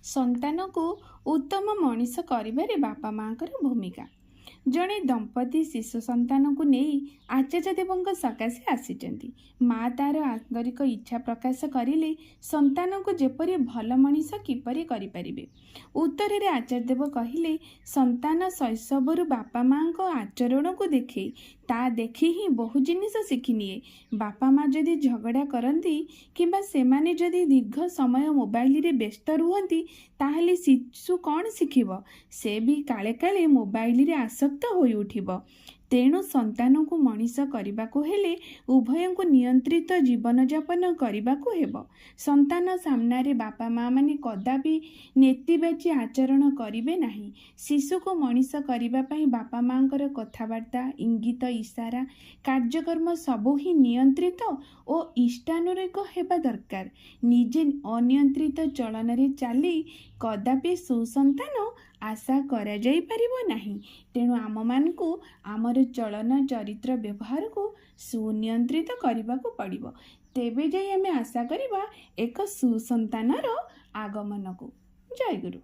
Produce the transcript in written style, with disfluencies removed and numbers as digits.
संतान को उत्तम मनीष करिबारे बापा माँकर भूमिका। जड़े दंपति शिशु संतान को नहीं आचार्य देव सकाशे आसीचंती। माँ तार आंतरिक इच्छा प्रकाश करिले संतान को जेपरी भल मनीष किपरि करिपारिबे। उत्तर रे आचार्य देव कहिले संतान शैशवरु बापा माँ को आचरण को देखे ता देखी ही बहु जिनिस शिखि निए। बापा माँ जदि झगड़ा करती किंबा सेमाने जदि दीर्घ समय मोबाइल रे व्यस्त रुहंती ताहले शिशु कौन शिखिब? से भी काले काले मोबाइल रे आसक्त होई उठिब। तेणु संतान को मनीष करने को हेले उभय को नियंत्रित जीवन जापन करने को हेब। संतान सामने बापा माँ माने कदापि नेतिबाची आचरण करिवे नाही। शिशु को मनीष करने बापा माँ कथबार्ता इंगित इशारा कार्यक्रम सबू ही नियंत्रित और इष्टानुरूप हेबा दरकार। निजे अनियंत्रित चलन रे चली कदापि सुसंतान आशा करा जाई परिबो नाही। तेणु आम मानकु आमर चलन चरित्र व्यवहार को सुनियंत्रित करने को पड़िबो। तेबे जाई आमे आशा करिबा एक सुसंतानर आगमन को। जय गुरु।